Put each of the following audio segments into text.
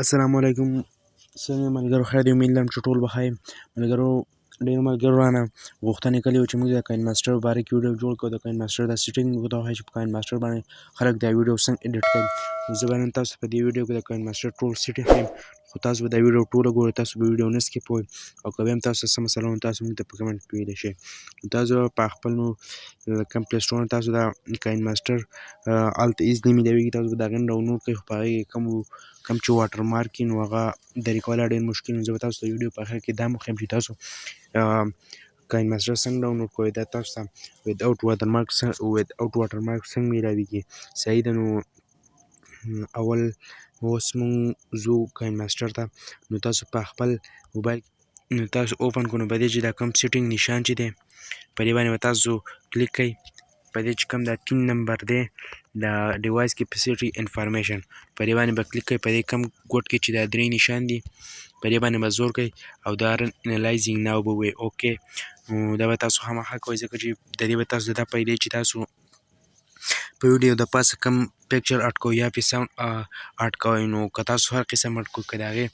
السلام علیکم. څنګه ملګرو خیر دی؟ امید لرم چې ټول به ښه یې. ملګرو ډېرو ملګرو رانه غوښتنې کړې وې چې موږ د کاینماسټر په باره کې ویډیو جوړ کړو. د کاینماسټر دا سیټینګ ورته وښایي چې په کاینماسټر باندې خلک دا ویډیو څنګه ایډیټ کوي. نو زه به نن تاسو ته په دې ویډیو کې د کاینماسټر ټول سیټینګ ښیم، خو تاسو به دا ویډیو ټوله ګورئ، تاسو به ویډیو نه سکیپ کوئ، او که بیا هم تاسو ته څه مسله وه نو تاسو موږ ته په کمنټ کې ویلی شئ. نو تاسو په خپل نو کوم پلی سټور نه تاسو دا کاینماسټر هلته ایزلي میلاویږي، تاسو به د هغې نه ډاونلوډ کړئ، خو په هغې کې کم چې واټر مارک وي نو هغه طریقه والا ډېر مشکل وي. زه به تاسو ته ویډیو په اخر کې دا هم وښیم چې تاسو کاینماسټر څنګه ډاونلوډ کوئ، دا تاسو ته وداوټ واټر مارک څنګه میلاویږي. صحیح ده. نو اول اوس مونږ ځو کاینماسټر ته. نو تاسو په خپل موبایل نو تاسو اوپن کړو، نو په دې چې دا کوم سیټینګ نشان چې دی په دې باندې به تاسو کلیک کوئ. په دې چې کوم دا 3 نمبر دی د ډیوایس کیپیسیټي انفارمیشن، په دې باندې به کلیک کوئ. په دې کوم ګوټ کې چې دا 3 نشان دي په دې باندې به زور کوئ او دا رن انالایزینګ ناو به ووایي اوکې. نو دا به تاسو خامخا کوئ ځکه چې د دې به تاسو دا پیدا چې تاسو په ویډیو د پاسه کوم پکچر اډ کوئ یا پې ساوند اډ کوئ. نو که تاسو هر قسم اډ کوئ، که د هغې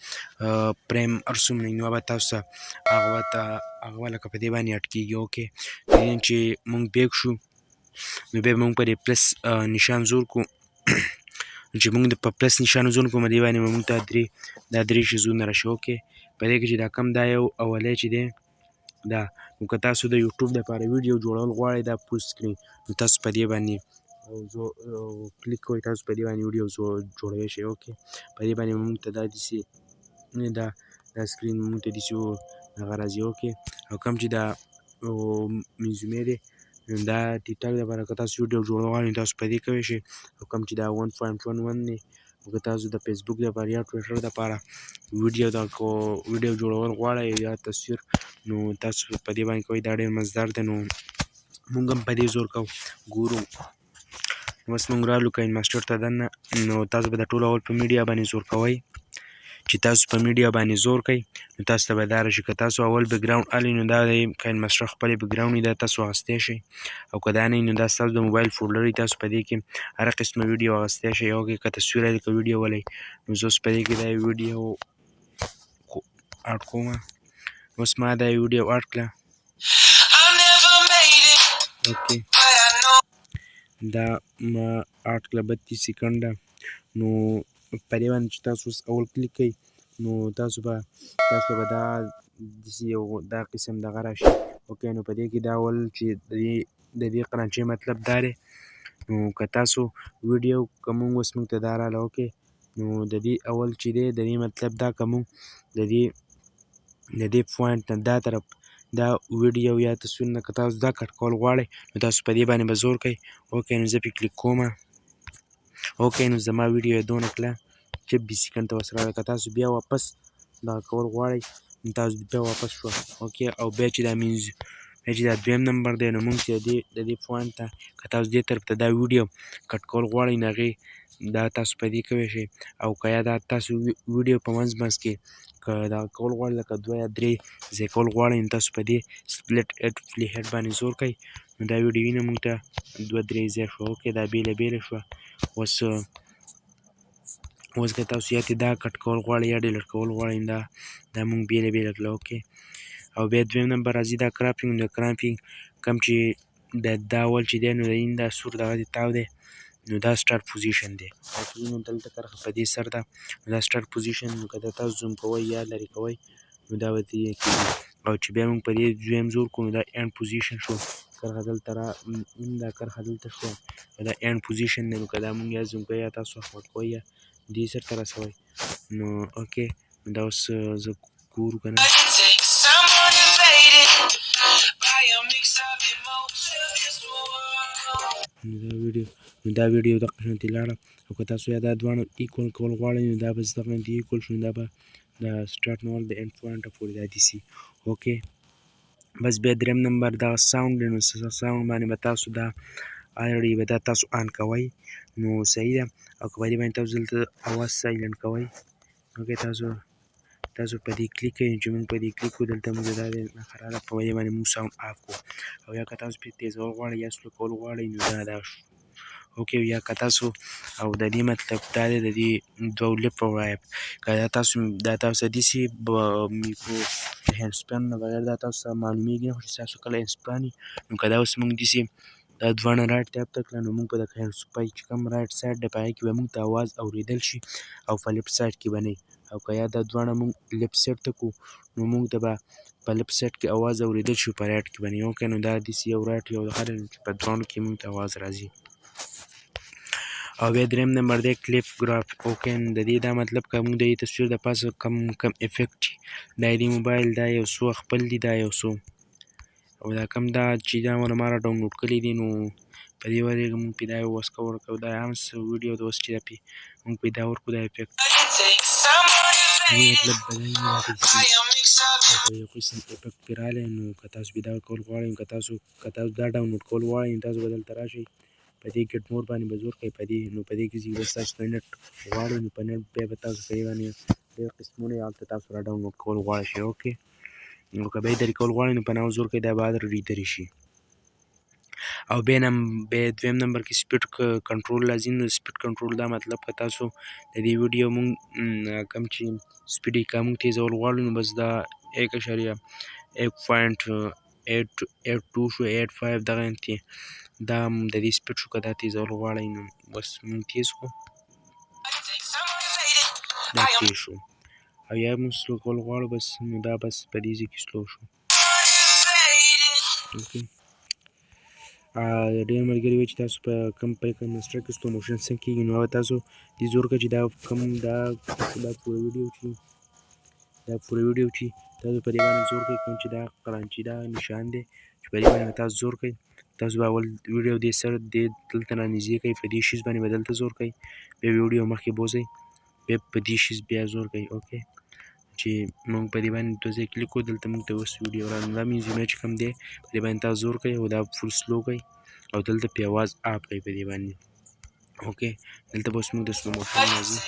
پریم هر څومره نو به تاسو ته هغه لکه په دې باندې اډ کېږي اوکې. د دې نه چې مونږ بیک شو نو بیا به مونږ په دې پلس نشان زور کړو. چې مونږ په پلس نشان زور کړو په دې باندې به مونږ ته دا درې شیزونه راشي اوکې. په دې کې چې دا کم دا یو اولی چې دی دا، نو که تاسو د یوټیوب دپاره ویډیو جوړول غواړئ دا فول سکرین، نو تاسو په دې باندې کلیک کوئ، تاسو په دې باندې ویډیو جوړولی شئ اوکې. په دې باندې مونږ ته دا داسې دا سکرین مونږ ته داسې هغه راځي اوکې. او کوم چې دا منظومې دی دا ټیک ټاک دپاره که تاسو ویډیو جوړول غواړئ تاسو په دې کولی شئ. او کوم چې دا 1.11 دی که تاسو د فیسبوک دپاره یا ټویټر دپاره ویډیو جوړول غواړئ یا تصویر، نو تاسو په دې باندې کوئ. دا ډېر مزدار دی. نو مونږ هم په دې زور کوو ګورو. اوس مونږ رالو کاینماسټر ته دننه. نو تاسو به د ټول اول په میډیا باندې زور کوئ. چې تاسو په میډیا باندې زور کوئ نو تاسو ته به دا راشي. که تاسو اول بیکګراوند اخلئ نو دا د کاینماسټر خپلې بیکګراوند وي، دا تاسو اخیستی شئ. او که دا نه وي نو دا ستاسو د موبایل فولډر وي، تاسو په دې کې هره قسمه ویډیو اخیستی شئ اوکې. که تصویر دی که ویډیو ولئ، نو زه اوس په دې کې دا ویډیو اډ کوم. اوس ما دا ویډیو اډ کړه اوکې. دا ما اډ کړه 32 سیکنډه. نو په دې باندې چې تاسو اوس اول کلیک کوئ نو تاسو به دا داسې یو دا قسم دغه راشي اوکې. نو په دې کې دا اول چې د دې قرانچې مطلب دا دی، نو که تاسو ویډیو که مونږ ته دا راغله اوکې. نو د دې اول چې دی د دې مطلب دا که مونږ د دې پوینټ نه دا طرف دا ویډیو یا تصویر نه که تاسو دا کټ کول غواړئ نو تاسو په دې باندې به زور کوئ اوکې. نو زه پې کلیک کوم اوکې. نو زما ویډیو یې دونه کړه 26 سیکنډ ته اوس راغله. که تاسو بیا واپس دغه کول غواړئ نو تاسو بیا واپس شوه اوکې. او بیا چې دا دویم نمبر دی نو مونږ چې د دې پوینټ ته که تاسو دې طرف ته دا ویډیو کټ کول غواړئ نو هغې دا تاسو په دې کولی شئ. او که یا دا تاسو ویډیو په منځ کې که دغه کول غواړئ لکه 2 یا 3 ځای کول غواړئ نو تاسو په دې سپلټ فلی هیډ باندې زور کوئ. نو دا ویډیو وینه مونږ ته 2-3 ځای شوه اوکې. دا بېله شوه. اوس که تاسو یا دا کټ کول غواړئ یا ډیلیټ کول غواړئ دا مونږ بېله کړله اوکې. او بیا دویم نمبر راځي دا کراپینګ. د کراپینګ کوم چې دا اول چې دی نو د این دا سور دغه دی تاو دی نو دا سټارټ پوزیشن دی اوکې. نو دلته کرښه په دې سر ده نو دا سټارټ پوزیشن. نو که دا تاسو زوم کوئ یا لرې کوئ نو دا به دې کېږي. او چې بیا مونږ په دې دویم زور کړو نو دا اینډ پوزیشن شو. کرښه دلته دا کرښه دلته شوه دا اینډ پوزیشن دی. نو که دا مونږ یا زوم کوئ یا تاسو اخوټ کوئ یا دې سر ته رسوئ نو اوکې. نو دا اوس زه ګورو که نه نو دا ویډیو دغه شانتې لاړه. او که تاسو یا دا دواړه ایکول کول غواړئ نو دا به دغه شانتې ایکول شو. نو دا به د سټارټ نه د اینډ پوینټه پورې دا داسې اوکې. بس بیا دریم نمبر دغه ساوند دی. نو ساوند باندې به تاسو دا الریډي به دا تاسو آن کوئ نو صحیح ده. او که په دې باندې تاسو دلته اواز سایلنټ کوئ اوکې. تاسو په دې کلیک کوئ چې مونږ په دې کلیک کړو دلته مونږ دا دی نښه راغله په دې باندې مونږ ساوند آف کړو. او یا که تاسو پرې تیزول غواړئ یا سلو کول غواړئ نو دا شو اوکې یا که تاسو او د دې مطلب دا دی د دې دوو لپ وایب که تاسو داسې میکرو د هینډسپن نه بغیر دا تاسو ته معلومیږي نه خو چې ستاسو کله هینډسپن وي نو که دا اوس موږ داسې دا دواړه رایټ ټیپ ته کړه نو موږ په دغه هینډسپای چې کوم رایټ سایډ دی په هغې کې به موږ ته اواز اورېدل شي او په لیفټ سایډ کې به نه او که یا دا دواړه موږ لیفټ سایډ ته کړو نو موږ ته به په لیفټ سایډ کې اواز اورېدل شي په رایټ کې به نه اوکې نو دا داسې یو رایټ یو دغه دی چې په دواړو کې موږ ته اواز راځي او بیا دریم نمبر دی کلیپ ګراف اوکې نو د دې دا مطلب که موږ د دې تصویر د پاسه کم افیکټ دا د موبایل دا یو څو خپل دي دا یو څو او دا کم دا چې دا ما را ډاونلوډ کړي دي نو په دې ورېږه موږ پرې دا یو وسکه ورکوو دا هم ویډیو د اوس چې دا پرې موږ پرې دا ورکړو دا افیکټ مطلب بدل او که یو قسم افیکټ پرې راغلی نو که تاسو پرې دا ورکول غواړئ که تاسو دا ډاونلوډ کول غواړئ نو تاسو به دلته راشئ په دې ګیټ مور باندې به زور کوئ په دې نو په دې کې چې بس تاسو ته نټ غواړئ نو په نټ بیا به تاسو په دې باندې ډېر قسمونه یې هلته تاسو را ډاونلوډ کول غواړئ شئ اوکې نو که به یې درې کول غواړئ نو په نامه زور کوئ دا به درې شي او بیا دویم نمبر کې سپیډ کنټرول راځي نو سپیډ کنټرول دا مطلب که تاسو د دې ویډیو مونږ کوم چې سپیډ یې که مونږ تیزول غواړو نو بس دا 1.82 شو 85 دغه انتې دا د دې سپیډ شو که دا تیزول غواړئ نو بس مونږ تیز کړو دا تیز شو او یا مونږ سلو کول غواړو بس نو دا بس په دې ځای کې سلو شو اوکې ډېر ملګري وایي چې تاسو په کوم کینماسټر کې سلو موشن څنګه کېږي نو هغه تاسو دې زور کړئ چې دا کوم دا پوره ویډیو چې تاسو په دې باندې زور کوئ کوم چې دا قرانچي دا نشان دی چې په دې باندې تاسو زور کوئ تاسو به اول ویډیو دې سره دې دلته رانږدې کوئ په دې شیز باندې به دلته زور کوئ بیا ویډیو مخکې بوځئ بیا په دې شیز بیا زور کوئ اوکې چې موږ په دې باندې دوه ځای کلیک کړو دلته موږ ته اوس ویډیو راغله دا میوزیمه چې کوم دی په دې باندې تاسو زور کوئ او دا فول سلو کوئ او دلته پې اواز آپ کوئ په دې باندې اوکې دلته به اوس موږ د سلو موشن راځي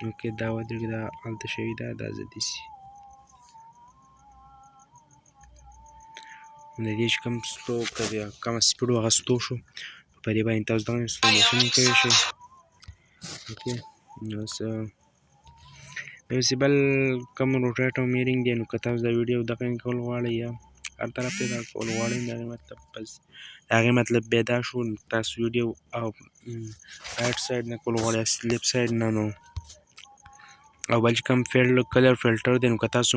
اوکې دا ودرېږي دا هلته شوي ده دا زه داسې د دې چې کوم سلو کمه سپیډ و هغه سلو شو په دې باندې تاسو دغه سلو موشن کولی شئ اوکې نو اوس داسې بل کوم روټیټ او میرینګ دی نو که تاسو دا ویډیو دغه کول غواړئ یا هر طرف ته دا کول غواړئ د هغې مطلب بس د هغې مطلب بیا دا شو تاسو ویډیو او رایټ سایډ نه کول غواړئ لیفټ سایډ نه نو او بل چې کوم کلر فلټر دی نو که تاسو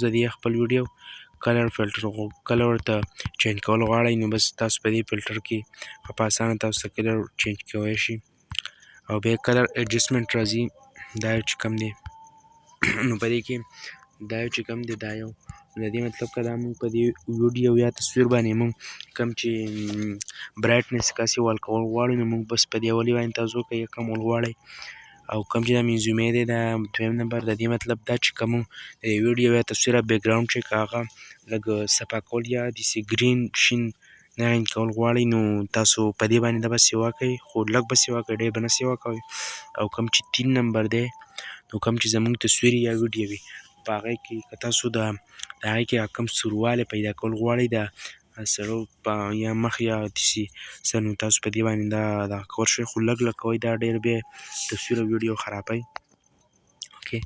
د دې خپل ویډیو کلر ورته چینج کول غواړئ نو بس تاسو په دې فلټر کې په اسانه تاسو ته کلر چینج کولی شئ او بیا کلر ایډجسټمنټ راځي دا یو چې کوم دی نو په دې کې دا یو چې کوم دی دا یو د دې مطلب که دا مونږ په دې ویډیو یا تصویر باندې مونږ کوم چې برایټنس کاسې ورکول غواړو نو مونږ بس په دې اولي باندې تاسو کوئ یا کمول غواړئ او کوم چې دا میوزیمې دی دا دویم نمبر د دې مطلب دا چې که مونږ د ویډیو یا تصویر بیکګراونډ چې که هغه لږ صفا کول یا داسې ګرین شین دغه کول غواړئ نو تاسو په دې باندې دا به سیوا کوئ خو لږ به سیوا کوئ ډېر به نه سیوا کوئ او کوم چې 3 نمبر دی نو کوم چې زموږ تصویر یا ویډیو وي په هغې کې که تاسو د هغې کې کوم سوروالی پیدا کول غواړئ د سړو یا مخ یا داسې څه نو تاسو په دې باندې دا دغه کول شئ خو لږ کوئ دا ډېر بیا تصویر او ویډیو خرابوي اوکې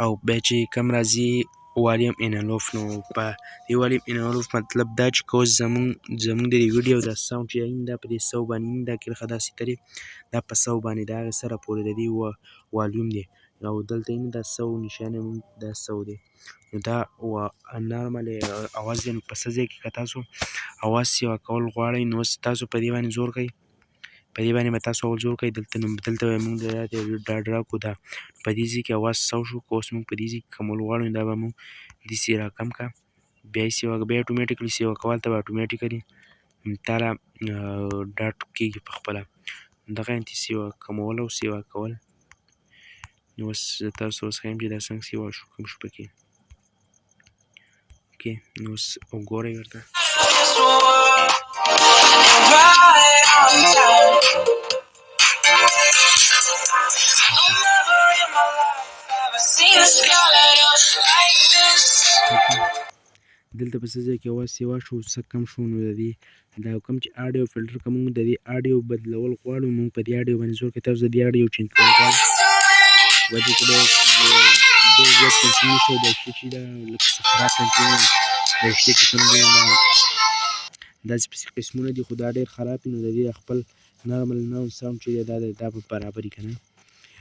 او بیا چې کوم راځي والیم انالوف نو په دې والیم انالوف مطلب دا چې که اوس زموږ د دې ویډیو دا ساوند چې دا په دې 100 باندې دا کرښه داسې ترې دا په 100 باندې د هغې سره پورې د دې والیوم دی او دلته یې دا 100 نشان دا 100 دی نو دا نارمل اواز دی نو په څه ځای کې که تاسو اواز سیوا کول غواړئ نو اوس تاسو په دې باندې زور کوئ په دې باندې به تاسو اول زور کوئ دلته به موږ دا ډرا کړو دا په دې ځای کې اواز 100 شو که اوس موږ په دې ځای کې کمول غواړو نو دا به موږ داسې راکم کړه بیا یې سیوا بیا اټومیټیکلي سیوا کول ته به اټومیټیکلي تاله ډاټ کېږي په خپله دغه انتې سیوا کمول او سیوا کول نو اوس تاسو اوس ښیم چې دا څنګه سیوا شو کوم شو پکې اوکې نو اوس وګورئ ورته دلته په څه ځای کې اواز سیوا شو څه کم شو نو د دې دا کوم چې آډیو فلټر که موږ د دې آډیو بدلول غواړو موږ په دې آډیو باندې زور کوو تاسو د دې آډیو چینج کول غواړئ په دې کې ډېر زیات کنټینیو شو دا شي چې دا لکه څه خراب کنټینیو دا شي چې کوم دی داسې پسې قسمونه دي خو دا ډېر خراب دي نو د دې خپل نارمل ساوند چې دی دا به برابري که نه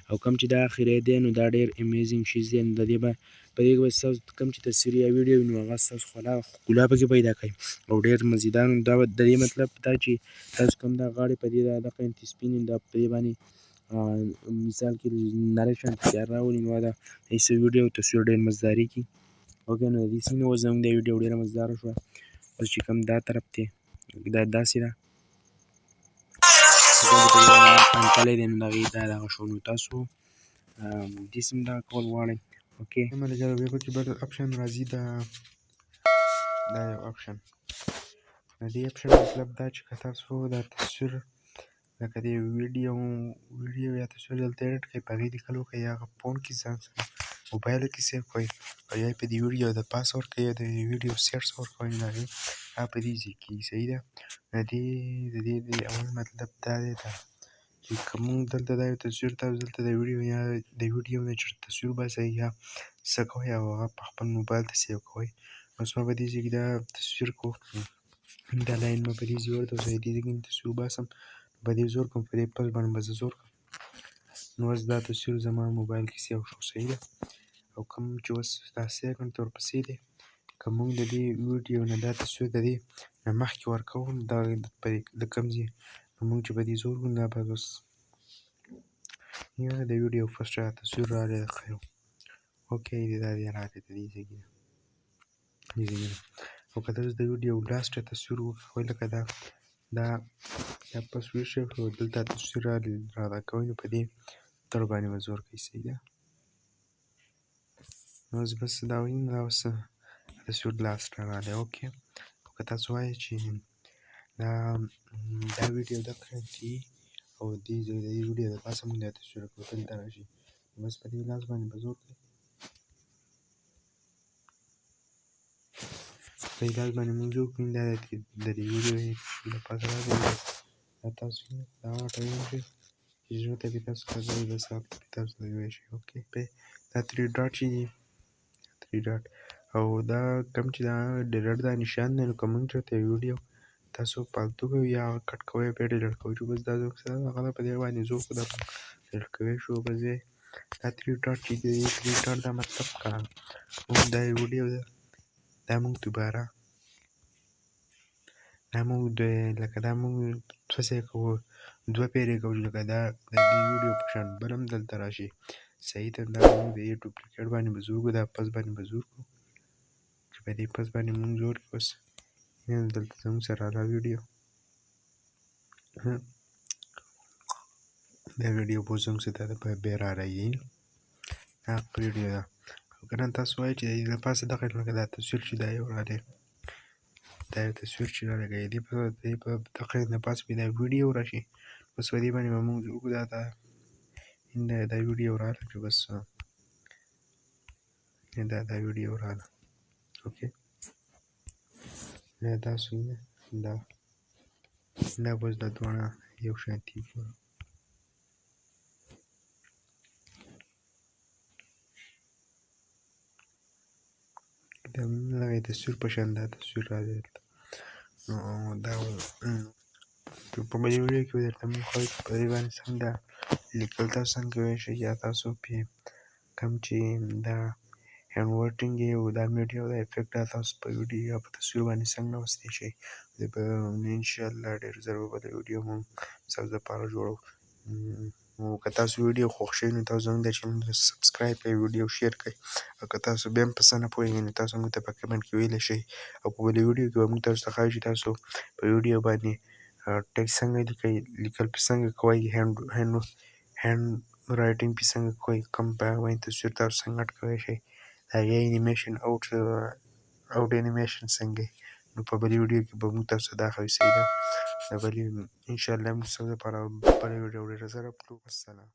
او کوم چې دا اخري دی نو دا ډېر امیزینګ شیز دی نو د دې به په دې کې به ستاسو کوم چې تصویر یا ویډیو وي نو هغه ستاسو ښکلا پکې پیدا کوي او ډېر مزیدار نو دا د دې مطلب دا چې تاسو کوم دا غاړې په دې دغه انتسپین دا په دې باندې مثال کې نریشن تیار راولي نو دا ایسه ویډیو او تصویر ډېر مزداري کي اوکې نو د دې څنګه اوس زموږ دا ویډیو ډېره مزداره شوه اوس چې کوم دا طرف دی دا داسې ده انکلی دی نو د هغې دا دغه شو نو تاسو داسې هم دغه کول غواړئ اوکې ملګرو بیا پکې بل اپشن راځي دا یو اپشن د دې اپشن مطلب دا چې که تاسو دا تصویر لکه د ویډیو یا تصویر دلته ایډټ کړئ په هغې لیکل وکړئ یا هغه فون کې ځان سره موبایل کې سیو کړئ او یا په دې ویډیو د پاس ورکړئ یا د ویډیو سیټس ورکوئ نو هغې هغه په دې ځای کې صحیح ده د دې اول مطلب دا دی چې که موږ دلته دا یو تصویر تاسو دلته د ویډیو یا د ویډیو نه چېرته تصویر باسئ یا څه کوئ او هغه په خپل موبایل ته سیو کوئ اوس ما په دې ځای کې دا تصویر کو دا لاین ما په دې ځای ورته وسایي دې ځای کې تصویر باسم په دې زور کوم په دې پس باندې به زه زور کړم نو اوس دا تصویر زما موبایل کې سیو شو صحیح ده او کوم چې اوس دا سیکنډ ته ورپسې دی که موږ د دې ویډیو نه دا تصویر د دې نه مخکې ورکوو دا د کوم ځای نو موږ چې په دې زور کړو دا به اوس یو د ویډیو فرسټ تصویر راغلی ښه یو اوکې دا دی راغلی د دې ځای کې او که تاسو د ویډیو لاسټ تصویر وکوئ لکه دا پس ویښ شو دلته تصویر رادا کوئ نو په دې تړ باندې به زور کوئ صحیح ده نو اوس بس دا وایي دا اوس تصویر لاسټ راغلی اوکې او که تاسو وایئ چې دا ویډیو دغه دي او دې ویډیو د پاسه موږ دا تصویر کوو دلته راشي بس په دې لاس باندې به زور کوئ په دې لاس باندې موږ زور کوو دا د دې ویډیو د پاسه راغلی دا تاسو دا واټوئ شئ چې زړه ته بې تاسو راځئ بس هغه بې تاسو لګوئ شئ اوکې دا 3 ډاټ چې دي 3 ډاټ او دا کوم چې دا ډیلیټ دا نشان دی نو که موږ چېرته ویډیو تاسو فالتو کوئ یا کټ کوئ بیا ډیلیټ کوئ چې بس دا زموږ سره هغه ده په دې باندې زور کړو دا ډیلیټ کوی شو بس دی دا 3 ډاټ چې دی 3 ډاټ دا مطلب که موږ دا ویډیو ده دا موږ دوباره دا موږ لکه دا موږ څه شی کوو دوه پیرې کوو لکه دا د دې ویډیو په شان بل هم دلته راشي صحیح ده دا موږ د دې ډوپلیکیټ باندې به زور کړو دا پس باندې به زور کړو چې په دې پس باندې موږ زور کړو اوس دلته زموږ سره دا ویډیو دا ویډیو به زموږ سره بیا را راځي دا ویډیو ده او که نه تاسو وایئ چې د دې لپاسه دغه لکه دا تصویر چې دا یو راغلی دا یو تصویر چې راغلی دې په دغه نه پاسه بیا دا ویډیو راشي بس په دې باندې به موږ زور کړو دا ویډیو راغله چې بس دا ویډیو راغله اوکې دا صحیح ده دا بس دا دواړه یو شان دي دغه تصویر په شان دا تصویر راځي نو دا په بلې ویډیو کې به درته موږ ښایو چې په دې باندې سم دا لیکل تاسو څنګه کولی شئ یا تاسو پرې کوم چې دا هینډ ورټینګ او دا میډیا او دا افیکټ دا تاسو په ویډیو یا په تصویر باندې څنګه راوستی شئ انشاءالله ډېر ژر به بله ویډیو موږ ستاسو دپاره جوړو نو که تاسو ویډیو خوښ شوي نو تاسو زموږ د چینل سبسکرایب کړئ ویډیو شیر کړئ او که تاسو بیا هم په څه نه پوهېږئ نو تاسو موږ ته په کمنټ کې ویلی شئ او په بلې ویډیو کې به موږ تاسو ته ښایو چې تاسو په ویډیو باندې ټیکسټ څنګه لیکئ لیکل پې څنګه کوئ هینډ رایټینګ پې څنګه کوئ کوم په هغه باندې تصویر تاسو څنګه اډ کولی شئ د هغې انیمیشن اوټ انیمیشن څنګه نو په بلې ویډیو کې به موږ تاسو ته دا ښایو صحیح ده د بلې انشاءالله موږ ستاسو دپاره بله ویډیو ډېره ژر اپلوډ والسلام